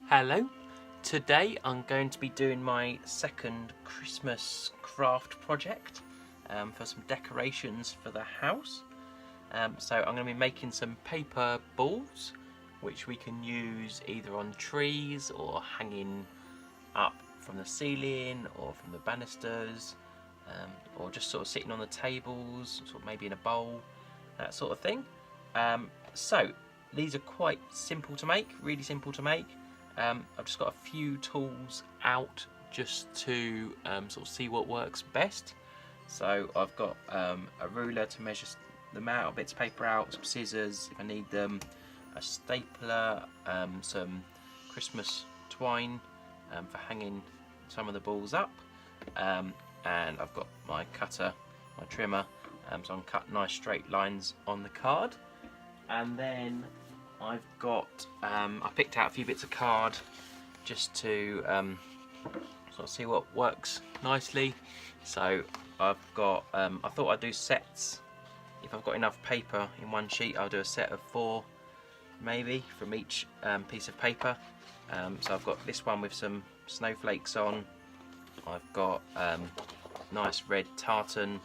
Hello, today I'm going to be doing my second Christmas craft project for some decorations for the house. So I'm going to be making some paper balls which we can use either on trees or hanging up from the ceiling or from the banisters, or just sort of sitting on the tables, sort of maybe in a bowl, that sort of thing. So these are quite simple to make, really simple to make. I've just got a few tools out just to sort of see what works best. So I've got a ruler to measure the amount of bits of paper out, some scissors if I need them, a stapler, some Christmas twine for hanging some of the balls up, and I've got my cutter, my trimmer, so I can cut nice straight lines on the card. And then I've got, I picked out a few bits of card just to sort of see what works nicely. So I've got, I thought I'd do sets. If I've got enough paper in one sheet, I'll do a set of 4 maybe from each piece of paper. So I've got this one with some snowflakes on. I've got nice red tartan.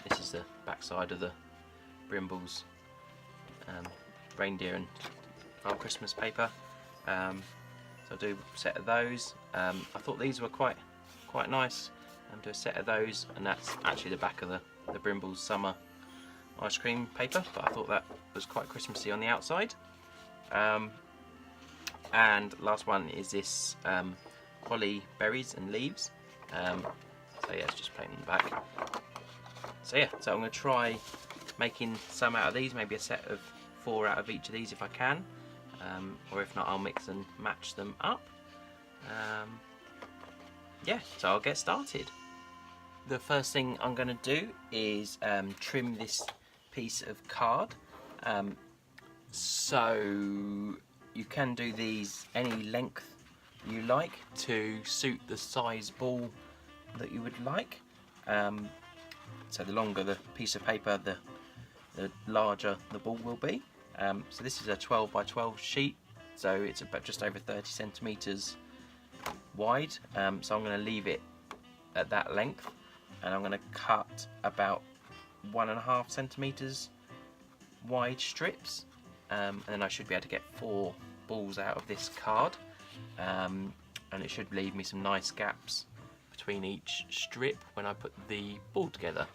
This is the back side of the Brimbles reindeer and Father Christmas paper. So I'll do a set of those. I thought these were quite nice. Do a set of those, and that's actually the back of the Brimbles summer ice cream paper, but I thought that was quite Christmassy on the outside. And last one is this holly berries and leaves. So yeah, it's just plain on the back. So yeah, so I'm going to try making some out of these, maybe a set of 4 out of each of these if I can, or if not I'll mix and match them up. Yeah, so I'll get started. The first thing I'm going to do is trim this piece of card. So you can do these any length you like to suit the size ball that you would like. So the longer the piece of paper, the larger the ball will be. So this is a 12 by 12 sheet, so it's about just over 30 centimeters wide. So I'm going to leave it at that length, and I'm going to cut about 1.5 centimeters wide strips, and then I should be able to get 4 balls out of this card, and it should leave me some nice gaps between each strip when I put the ball together.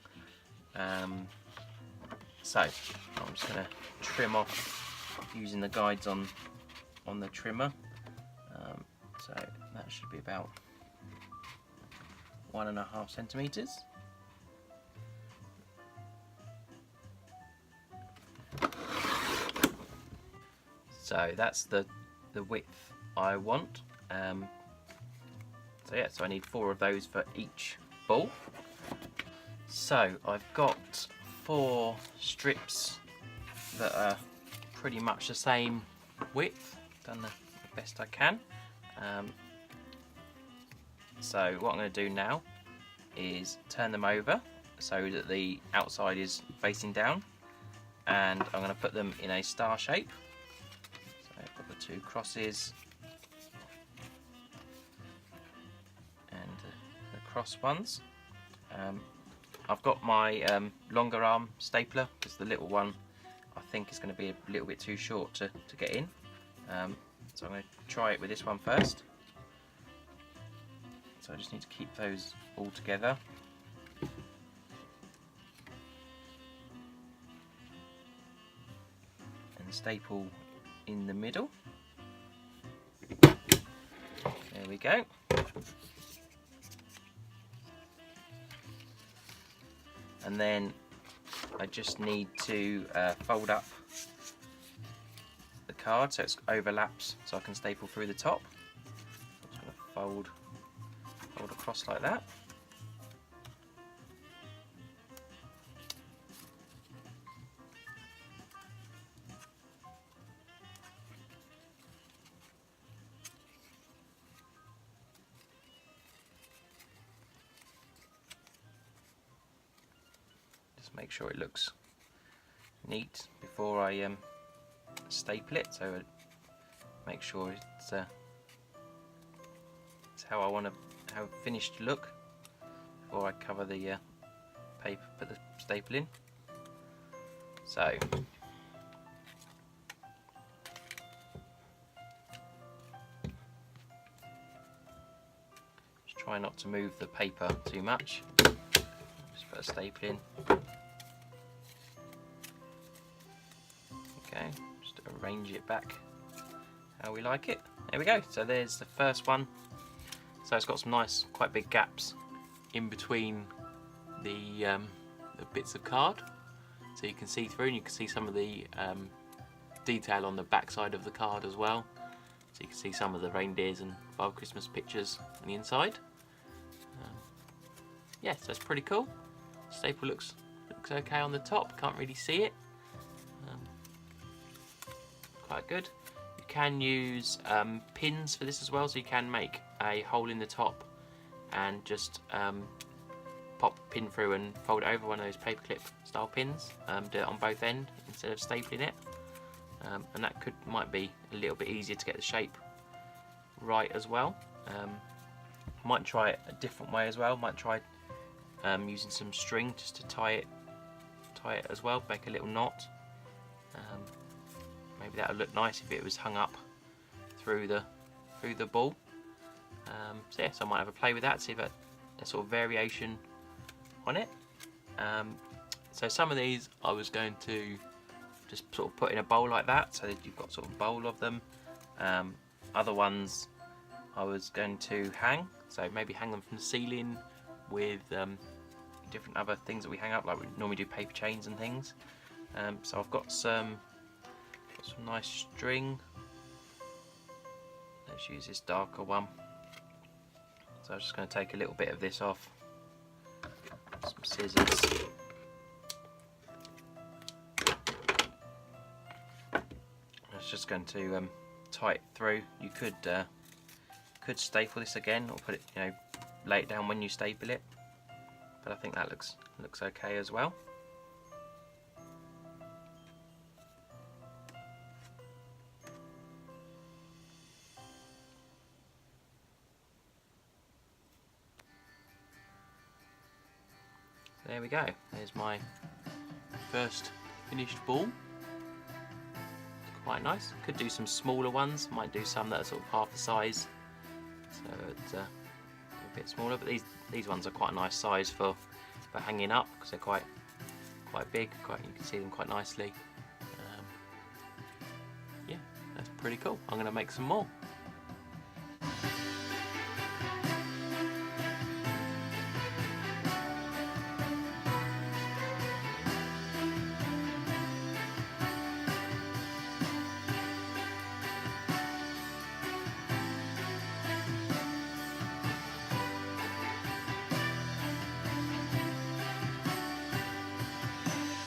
So I'm just going to trim off using the guides on the trimmer. So that should be about 1.5 centimeters. So that's the width I want. So yeah, so I need 4 of those for each ball. So I've got 4 strips that are pretty much the same width. Done the best I can. So what I'm going to do now is turn them over so that the outside is facing down, and I'm going to put them in a star shape. So I've got the 2 crosses and the cross ones. I've got my longer arm stapler because the little one I think is going to be a little bit too short to get in. So I'm going to try it with this one first. So I just need to keep those all together. And staple in the middle. There we go. And then I just need to fold up the card so it overlaps, so I can staple through the top. I'm just going to fold across like that. Just make sure it looks neat before I staple it, so make sure it's how I want to have a finished look before I cover the paper, put the staple in. So just try not to move the paper too much. Just put a staple in. Okay, just arrange it back how we like it. There we go. So there's the first one. So it's got some nice, quite big gaps in between the bits of card, so you can see through, and you can see some of the detail on the back side of the card as well. So you can see some of the reindeers and Father Christmas pictures on the inside. Yeah, so it's pretty cool. Staple looks okay on the top. Can't really see it. Quite good. You can use pins for this as well, so you can make a hole in the top and just pop pin through and fold it over, one of those paperclip style pins. Do it on both ends instead of stapling it, and that might be a little bit easier to get the shape right as well. Might try it a different way as well. Might try using some string just to tie it as well, make a little knot. Maybe that would look nice if it was hung up through the ball. So yeah, so I might have a play with that, see if a sort of variation on it. So some of these I was going to just sort of put in a bowl like that, so that you've got sort of a bowl of them. Other ones I was going to hang, so maybe hang them from the ceiling with different other things that we hang up, like we normally do paper chains and things. So I've got some nice string. Let's use this darker one. So I'm just going to take a little bit of this off. Some scissors. I was just going to tie it through. You could staple this again, or put it, lay it down when you staple it. But I think that looks okay as well. There we go, there's my first finished ball. Quite nice. Could do some smaller ones, might do some that are sort of half the size, so it's a bit smaller, but these ones are quite a nice size for hanging up, because they're quite big, you can see them quite nicely. Yeah, that's pretty cool. I'm going to make some more.